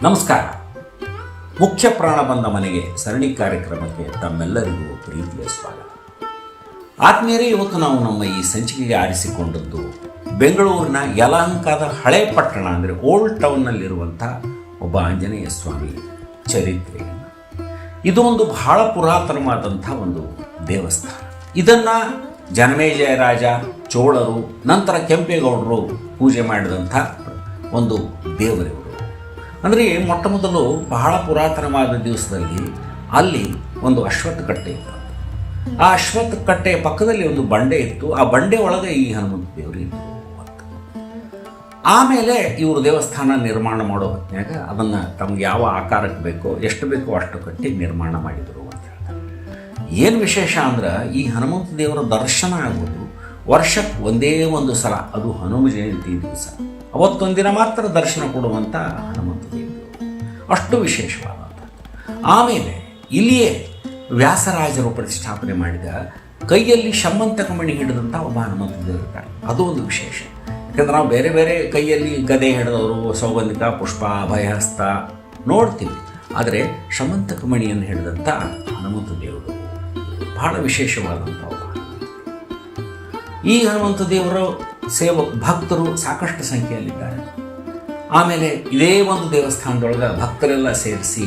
ನಮಸ್ಕಾರ. ಮುಖ್ಯ ಪ್ರಾಣ ಬಂದ ಮನೆಗೆ ಸರಣಿ ಕಾರ್ಯಕ್ರಮಕ್ಕೆ ತಮ್ಮೆಲ್ಲರಿಗೂ ಪ್ರೀತಿಯ ಸ್ವಾಗತ. ಆತ್ಮೀಯರೇ, ಇವತ್ತು ನಾವು ನಮ್ಮ ಈ ಸಂಚಿಕೆಗೆ ಆರಿಸಿಕೊಂಡದ್ದು ಬೆಂಗಳೂರಿನ ಯಲಹಂಕದ ಹಳೆ ಪಟ್ಟಣ ಅಂದರೆ ಓಲ್ಡ್ ಟೌನ್ನಲ್ಲಿರುವಂಥ ಒಬ್ಬ ಆಂಜನೇಯ ಸ್ವಾಮಿ ಚರಿತ್ರೆಯನ್ನು. ಇದು ಒಂದು ಬಹಳ ಪುರಾತನವಾದಂಥ ಒಂದು ದೇವಸ್ಥಾನ. ಇದನ್ನು ಜನಮೇಜಯ ರಾಜ, ಚೋಳರು, ನಂತರ ಕೆಂಪೇಗೌಡರು ಪೂಜೆ ಮಾಡಿದಂಥ ಒಂದು ದೇವರಿವರು. ಅಂದರೆ ಮೊಟ್ಟ ಮೊದಲು ಬಹಳ ಪುರಾತನವಾದ ದಿವಸದಲ್ಲಿ ಅಲ್ಲಿ ಒಂದು ಅಶ್ವತ್ಥ ಕಟ್ಟೆ ಇತ್ತು. ಆ ಅಶ್ವತ್ಥ ಕಟ್ಟೆಯ ಪಕ್ಕದಲ್ಲಿ ಒಂದು ಬಂಡೆ ಇತ್ತು. ಆ ಬಂಡೆ ಒಳಗೆ ಈ ಹನುಮಂತ ದೇವರು ಇತ್ತು ಅಂತ. ಆಮೇಲೆ ಇವರು ದೇವಸ್ಥಾನ ನಿರ್ಮಾಣ ಮಾಡೋ ಹೊತ್ತಿನಾಗ ಅದನ್ನು ತಮ್ಗೆ ಯಾವ ಆಕಾರಕ್ಕೆ ಬೇಕೋ, ಎಷ್ಟು ಬೇಕೋ ಅಷ್ಟು ಕಟ್ಟಿ ನಿರ್ಮಾಣ ಮಾಡಿದರು ಅಂತ ಹೇಳ್ತಾರೆ. ಏನು ವಿಶೇಷ ಅಂದ್ರೆ, ಈ ಹನುಮಂತ ದೇವರ ದರ್ಶನ ಆಗೋದು ವರ್ಷಕ್ಕೆ ಒಂದೇ ಒಂದು ಸಲ, ಅದು ಹನುಮ ಜಯಂತಿ ದಿವಸ. ಅವತ್ತೊಂದಿನ ಮಾತ್ರ ದರ್ಶನ ಕೊಡುವಂಥ ಹನುಮಂತ ದೇವರು, ಅಷ್ಟು ವಿಶೇಷವಾದಂಥ. ಆಮೇಲೆ ಇಲ್ಲಿಯೇ ವ್ಯಾಸರಾಜರು ಪ್ರತಿಷ್ಠಾಪನೆ ಮಾಡಿದ ಕೈಯಲ್ಲಿ ಶಮಂತಕ ಮಣಿ ಹಿಡಿದಂಥ ಒಬ್ಬ ಹನುಮಂತ ದೇವರು ಇರ್ತಾರೆ. ಅದು ಒಂದು ವಿಶೇಷ. ಯಾಕಂದ್ರೆ ನಾವು ಬೇರೆ ಬೇರೆ ಕೈಯಲ್ಲಿ ಗದೆ ಹಿಡಿದವರು, ಸೌಗಂಧಿಕ, ಪುಷ್ಪ, ಅಭಯಹಸ್ತ ನೋಡ್ತೀವಿ. ಆದರೆ ಶಮಂತಕ ಮಣಿಯನ್ನು ಹಿಡಿದಂಥ ಹನುಮಂತ ದೇವರು ಬಹಳ ವಿಶೇಷವಾದಂಥ ಒಬ್ಬ. ಈ ಹನುಮಂತ ದೇವರು ಭಕ್ತರು ಸಾಕಷ್ಟು ಸಂಖ್ಯೆಯಲ್ಲಿದ್ದಾರೆ. ಆಮೇಲೆ ಇದೇ ಒಂದು ದೇವಸ್ಥಾನದೊಳಗೆ ಭಕ್ತರೆಲ್ಲ ಸೇರಿಸಿ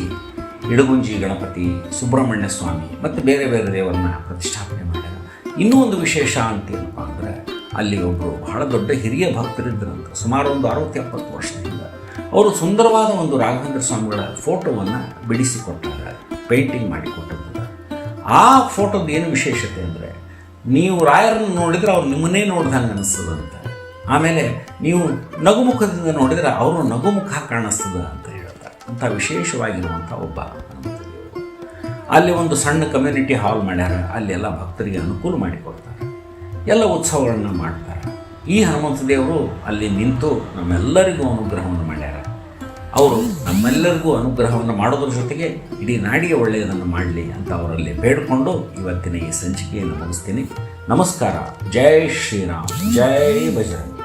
ಇಡಗುಂಜಿ ಗಣಪತಿ, ಸುಬ್ರಹ್ಮಣ್ಯ ಸ್ವಾಮಿ ಮತ್ತು ಬೇರೆ ಬೇರೆ ದೇವರನ್ನ ಪ್ರತಿಷ್ಠಾಪನೆ ಮಾಡ್ಯಾರ. ಇನ್ನೂ ಒಂದು ವಿಶೇಷ ಅಂತೇನಪ್ಪ ಅಂದರೆ, ಅಲ್ಲಿ ಒಬ್ಬರು ಬಹಳ ದೊಡ್ಡ ಹಿರಿಯ ಭಕ್ತರಿದ್ದರಂತ. ಸುಮಾರು ಒಂದು 60-70 ವರ್ಷದಿಂದ ಅವರು ಸುಂದರವಾದ ಒಂದು ರಾಘವೇಂದ್ರ ಸ್ವಾಮಿಗಳ ಫೋಟೋವನ್ನು ಬಿಡಿಸಿಕೊಟ್ಟಾರೆ, ಪೇಂಟಿಂಗ್ ಮಾಡಿಕೊಟ್ಟಿದ್ದಾರೆ. ಆ ಫೋಟೋದ ಏನು ವಿಶೇಷತೆ ಅಂದರೆ, ನೀವು ರಾಯರನ್ನು ನೋಡಿದರೆ ಅವ್ರು ನಿಮ್ಮನ್ನೇ ನೋಡ್ದಂಗೆ ಅನ್ನಿಸ್ತದಂತ. ಆಮೇಲೆ ನೀವು ನಗುಮುಖದಿಂದ ನೋಡಿದರೆ ಅವರು ನಗುಮುಖ ಕಾಣಿಸ್ತದ ಅಂತ ಹೇಳ್ತಾರೆ. ಅಂಥ ವಿಶೇಷವಾಗಿರುವಂಥ ಒಬ್ಬ ಹನುಮಂತ ದೇವರು. ಅಲ್ಲಿ ಒಂದು ಸಣ್ಣ ಕಮ್ಯುನಿಟಿ ಹಾಲ್ ಮಾಡ್ಯಾರ. ಅಲ್ಲಿ ಎಲ್ಲ ಭಕ್ತರಿಗೆ ಅನುಕೂಲ ಮಾಡಿಕೊಡ್ತಾರೆ, ಎಲ್ಲ ಉತ್ಸವಗಳನ್ನು ಮಾಡ್ತಾರೆ. ಈ ಹನುಮಂತ ದೇವರು ಅಲ್ಲಿ ನಿಂತು ನಮ್ಮೆಲ್ಲರಿಗೂ ಅನುಗ್ರಹವನ್ನು ಮಾಡ್ಯಾರ. ಅವರು ನಮ್ಮೆಲ್ಲರಿಗೂ ಅನುಗ್ರಹವನ್ನು ಮಾಡೋದ್ರ ಜೊತೆಗೆ ಇಡೀ ನಾಡಿಗೆ ಒಳ್ಳೆಯದನ್ನು ಮಾಡಲಿ ಅಂತ ಅವರಲ್ಲಿ ಬೇಡಿಕೊಂಡು ಇವತ್ತಿನ ಈ ಸಂಚಿಕೆಯನ್ನು ಮುಗಿಸ್ತೀನಿ. ನಮಸ್ಕಾರ. ಜೈ ಶ್ರೀರಾಮ್, ಜೈ ಬಜರಂಗ್.